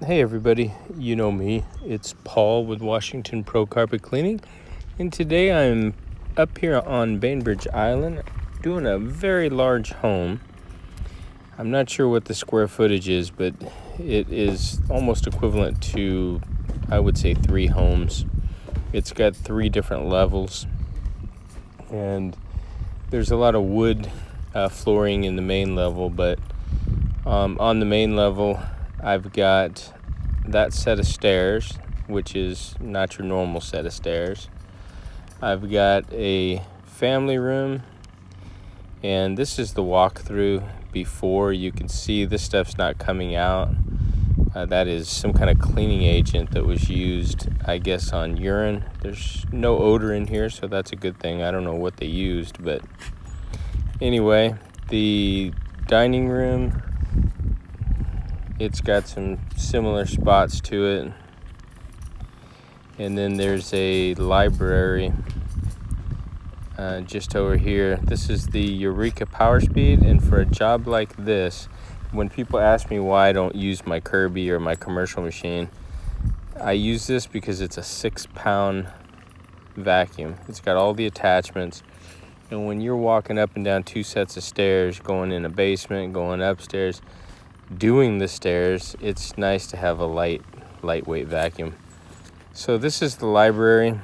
Hey everybody, you know me. It's Paul with Washington Pro Carpet Cleaning, and today I'm up here on Bainbridge Island doing a very large home. I'm not sure what the square footage is, but it is almost equivalent to, I would say, 3 homes. It's got 3 different levels, and there's a lot of wood flooring in the main level, but on the main level I've got that set of stairs, which is not your normal set of stairs. I've got a family room, and this is the walkthrough before. You can see this stuff's not coming out. That is some kind of cleaning agent that was used, I guess, on urine. There's no odor in here, so that's a good thing. I don't know what they used, but anyway, the dining room, it's got some similar spots to it. And then there's a library just over here. This is the Eureka Power Speed, and for a job like this, when people ask me why I don't use my Kirby or my commercial machine, I use this because it's a 6-pound vacuum. It's got all the attachments, and when you're walking up and down 2 sets of stairs, going in a basement, going upstairs, doing the stairs, it's nice to have a lightweight vacuum. So this is the library.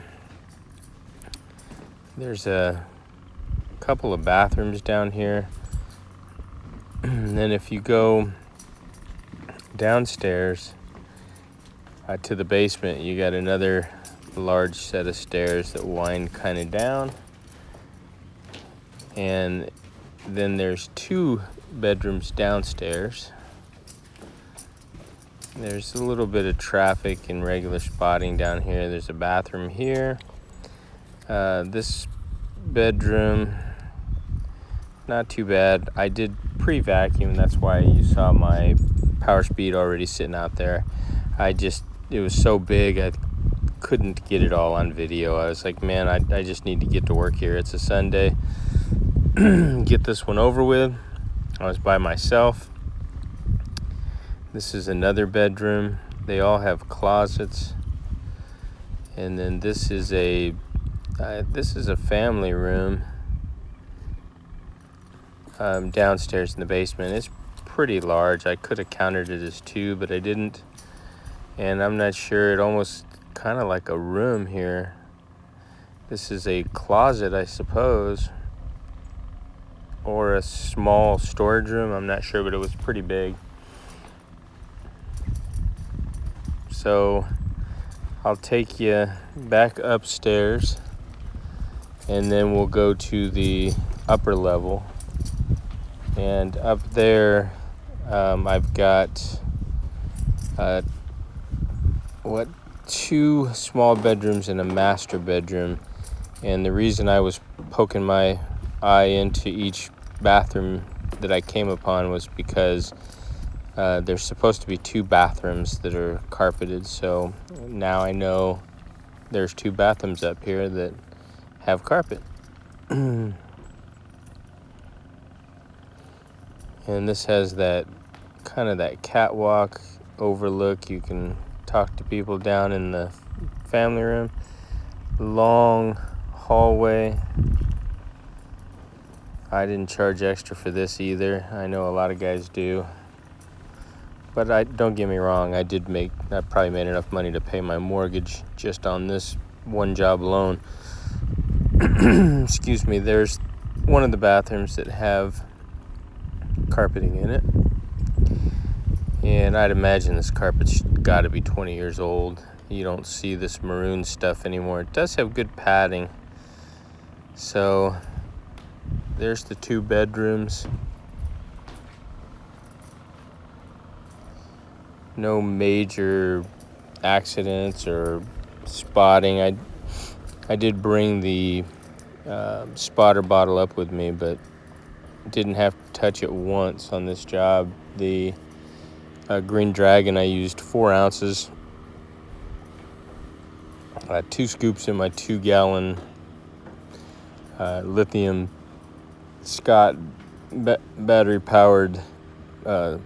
There's a couple of bathrooms down here. And then if you go downstairs to the basement, you got another large set of stairs that wind kind of down. And then there's 2 bedrooms downstairs. There's a little bit of traffic and regular spotting down here. There's a bathroom here. This bedroom, not too bad. I did pre-vacuum. That's why you saw my power speed already sitting out there. It was so big, I couldn't get it all on video. I was like, man, I just need to get to work here. It's a Sunday. Get this one over with. I was by myself. This is another bedroom. They all have closets. And then this is a family room downstairs in the basement. It's pretty large. I could have counted it as 2, but I didn't. And I'm not sure. It almost kind of like a room here. This is a closet, I suppose, or a small storage room. I'm not sure, but it was pretty big. So I'll take you back upstairs, and then we'll go to the upper level. And up there, I've got 2 small bedrooms and a master bedroom. And the reason I was poking my eye into each bathroom that I came upon was because there's supposed to be 2 bathrooms that are carpeted. So now I know there's 2 bathrooms up here that have carpet. And this has that kind of that catwalk overlook. You can talk to people down in the family room. Long hallway. I didn't charge extra for this either. I know a lot of guys do. But don't get me wrong, I probably made enough money to pay my mortgage just on this one job alone. Excuse me. There's one of the bathrooms that have carpeting in it. And I'd imagine this carpet's got to be 20 years old. You don't see this maroon stuff anymore. It does have good padding. So there's the 2 bedrooms. No major accidents or spotting. I did bring the spotter bottle up with me, but didn't have to touch it once on this job. The Green Dragon, I used 4 ounces. 2 scoops in my 2-gallon lithium Scott battery-powered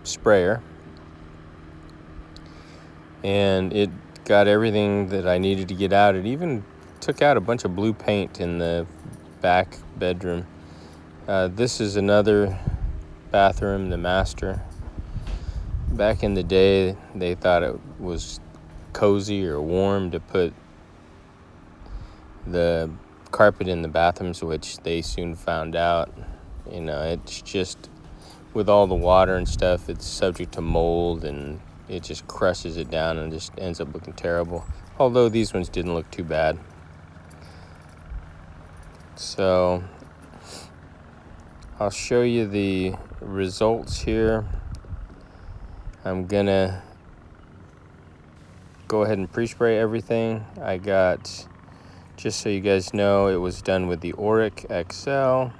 sprayer. and it got everything that I needed to get out. It even took out a bunch of blue paint in the back bedroom. This is another bathroom, the master. Back in the day, they thought it was cozy or warm to put the carpet in the bathrooms, which they soon found out. It's just, with all the water and stuff, it's subject to mold, and it just crushes it down and just ends up looking terrible. Although these ones didn't look too bad. So I'll show you the results here. I'm gonna go ahead and pre-spray everything. I got, just so you guys know, it was done with the Oreck XL.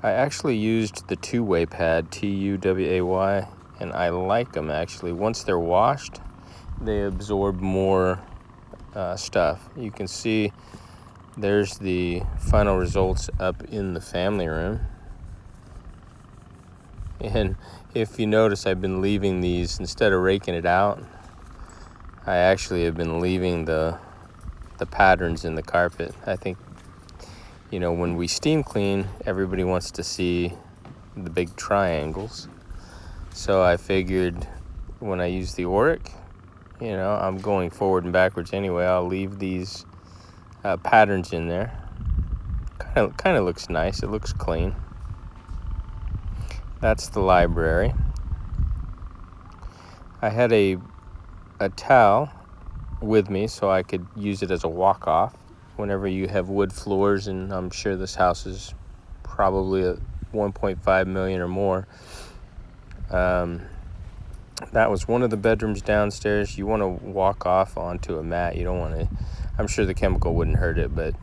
I actually used the two-way pad, Tuway, and I like them actually. Once they're washed, they absorb more stuff. You can see there's the final results up in the family room. And if you notice, I've been leaving these, instead of raking it out, I actually have been leaving the patterns in the carpet. I think, when we steam clean, everybody wants to see the big triangles. So I figured when I use the Oreck, I'm going forward and backwards anyway. I'll leave these patterns in there. Kind of looks nice. It looks clean. That's the library. I had a towel with me so I could use it as a walk-off whenever you have wood floors, and I'm sure this house is probably at 1.5 million or more. That was one of the bedrooms downstairs. You want to walk off onto a mat. You don't want to, I'm sure the chemical wouldn't hurt it, but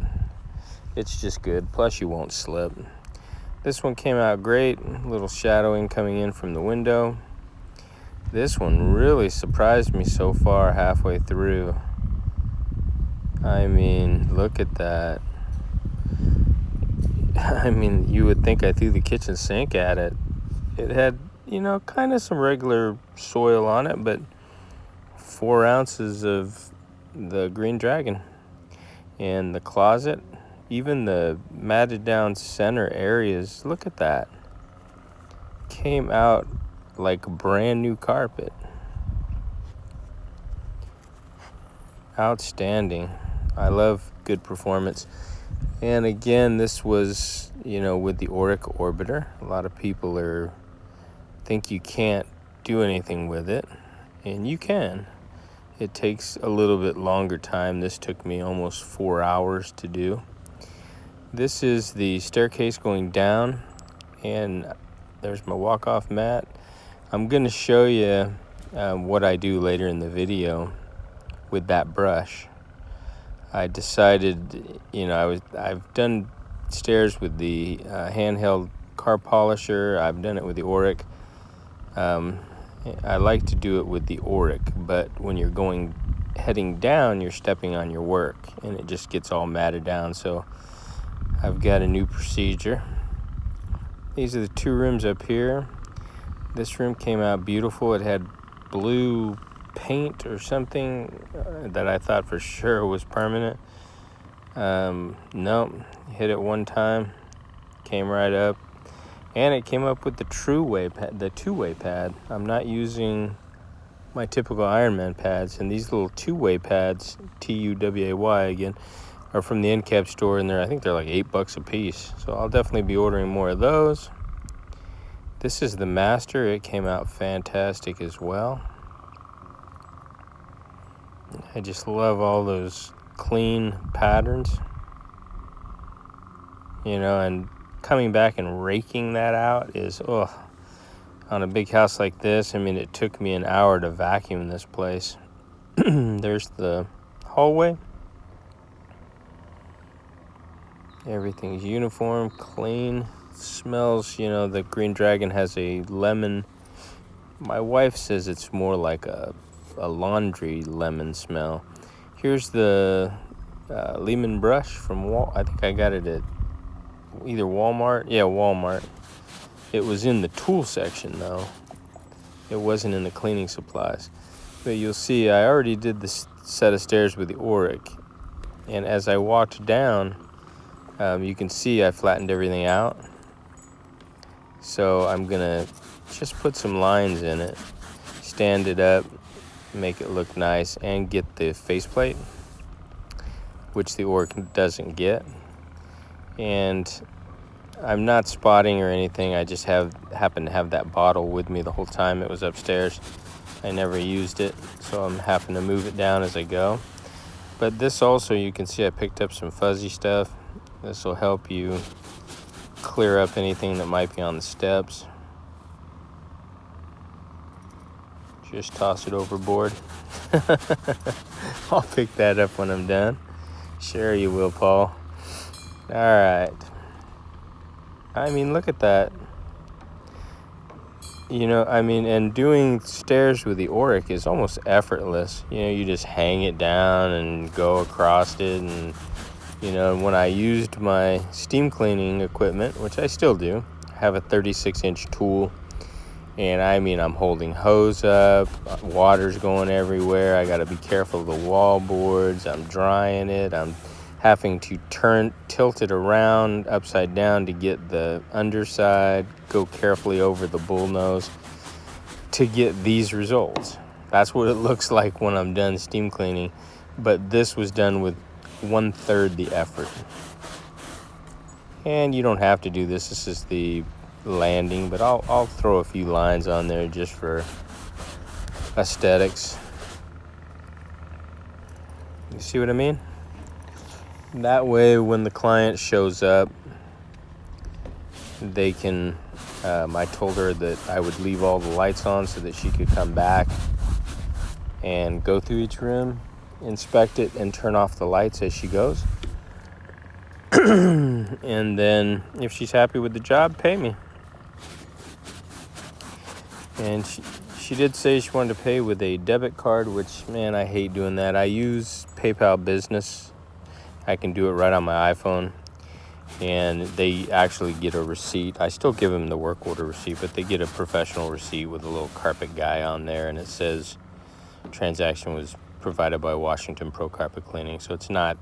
it's just good. Plus you won't slip. This one came out great. A little shadowing coming in from the window. This one really surprised me so far halfway through. I mean, look at that. I mean, you would think I threw the kitchen sink at it. It had, kind of some regular soil on it, but 4 ounces of the green dragon. And the closet, even the matted down center areas, look at that. Came out like brand new carpet. Outstanding. I love good performance. And again, this was, with the Oreck Orbiter. A lot of people think you can't do anything with it, and you can. It takes a little bit longer time. This took me almost 4 hours to do. This is the staircase going down, and there's my walk-off mat. I'm going to show you what I do later in the video with that brush. I decided, I've done stairs with the handheld car polisher. I've done it with the Oreck. I like to do it with the Oreck, but when you're heading down, you're stepping on your work, and it just gets all matted down. So I've got a new procedure. These are the 2 rooms up here. This room came out beautiful. It had blue paint or something that I thought for sure was permanent. Nope, hit it one time, came right up, and it came up with the two-way pad. I'm not using my typical Ironman pads, and these little two-way pads, Tuway again, are from the end cap store, and I think they're like $8 a piece. So I'll definitely be ordering more of those. This is the master. It came out fantastic as well. I just love all those clean patterns, and coming back and raking that out is, on a big house like this. I mean, it took me an hour to vacuum this place. There's the hallway. Everything's uniform, clean, smells, the green dragon has a lemon. My wife says it's more like a laundry lemon smell. Here's the lemon brush from I think I got it at either Walmart. Yeah, Walmart. It was in the tool section though. It wasn't in the cleaning supplies. But you'll see I already did this set of stairs with the Oreck, and as I walked down, you can see I flattened everything out. So I'm gonna just put some lines in it, stand it up, make it look nice, and get the faceplate, which the Oreck doesn't get. And I'm not spotting or anything. I just happen to have that bottle with me the whole time. It was upstairs. I never used it, so I'm having to move it down as I go. But this also, you can see I picked up some fuzzy stuff. This will help you clear up anything that might be on the steps. Just toss it overboard. I'll pick that up when I'm done. Sure you will, Paul. All right. I mean, look at that. You know, I mean, and doing stairs with the Oreck is almost effortless. You know, you just hang it down and go across it. And, you know, when I used my steam cleaning equipment, which I still do, I have a 36-inch tool. And I mean, I'm holding hose up, water's going everywhere. I got to be careful of the wall boards. I'm drying it. I'm having to tilt it around upside down to get the underside, go carefully over the bullnose to get these results. That's what it looks like when I'm done steam cleaning. But this was done with 1/3 the effort. And you don't have to do this. This is the landing, but I'll throw a few lines on there just for aesthetics. You see what I mean? That way when the client shows up, they can I told her that I would leave all the lights on so that she could come back and go through each room, inspect it, and turn off the lights as she goes. And then if she's happy with the job, pay me. And she did say she wanted to pay with a debit card, which, man, I hate doing that. I use PayPal Business. I can do it right on my iPhone. And they actually get a receipt. I still give them the work order receipt, but they get a professional receipt with a little carpet guy on there. And it says transaction was provided by Washington Pro Carpet Cleaning. So it's not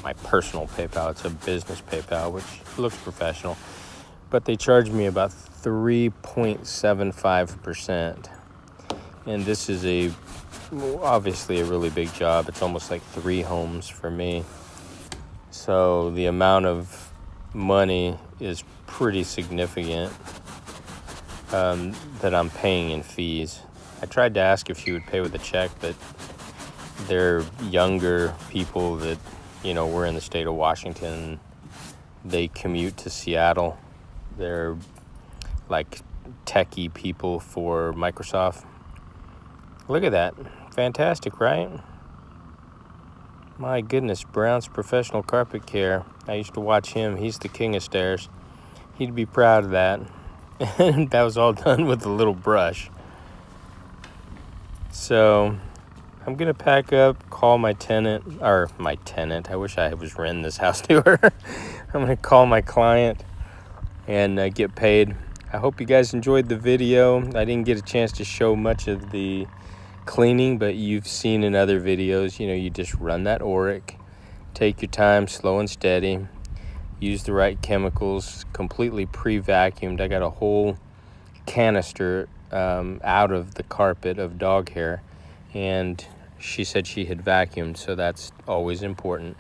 my personal PayPal. It's a business PayPal, which looks professional. But they charge me about 3.75%. And this is obviously a really big job. It's almost like 3 homes for me. So the amount of money is pretty significant that I'm paying in fees. I tried to ask if she would pay with a check, but they're younger people that, you know, we're in the state of Washington. They commute to Seattle. They're like techie people for Microsoft. Look at that. Fantastic, right? My goodness, Brown's Professional Carpet Care. I used to watch him. He's the king of stairs. He'd be proud of that. And that was all done with a little brush. So I'm going to pack up, call my tenant. I wish I was renting this house to her. I'm going to call my client and get paid. I hope you guys enjoyed the video. I didn't get a chance to show much of the cleaning, but you've seen in other videos, you know, you just run that Oreck, take your time, slow and steady, use the right chemicals, completely pre-vacuumed. I got a whole canister out of the carpet of dog hair, and she said she had vacuumed, so that's always important.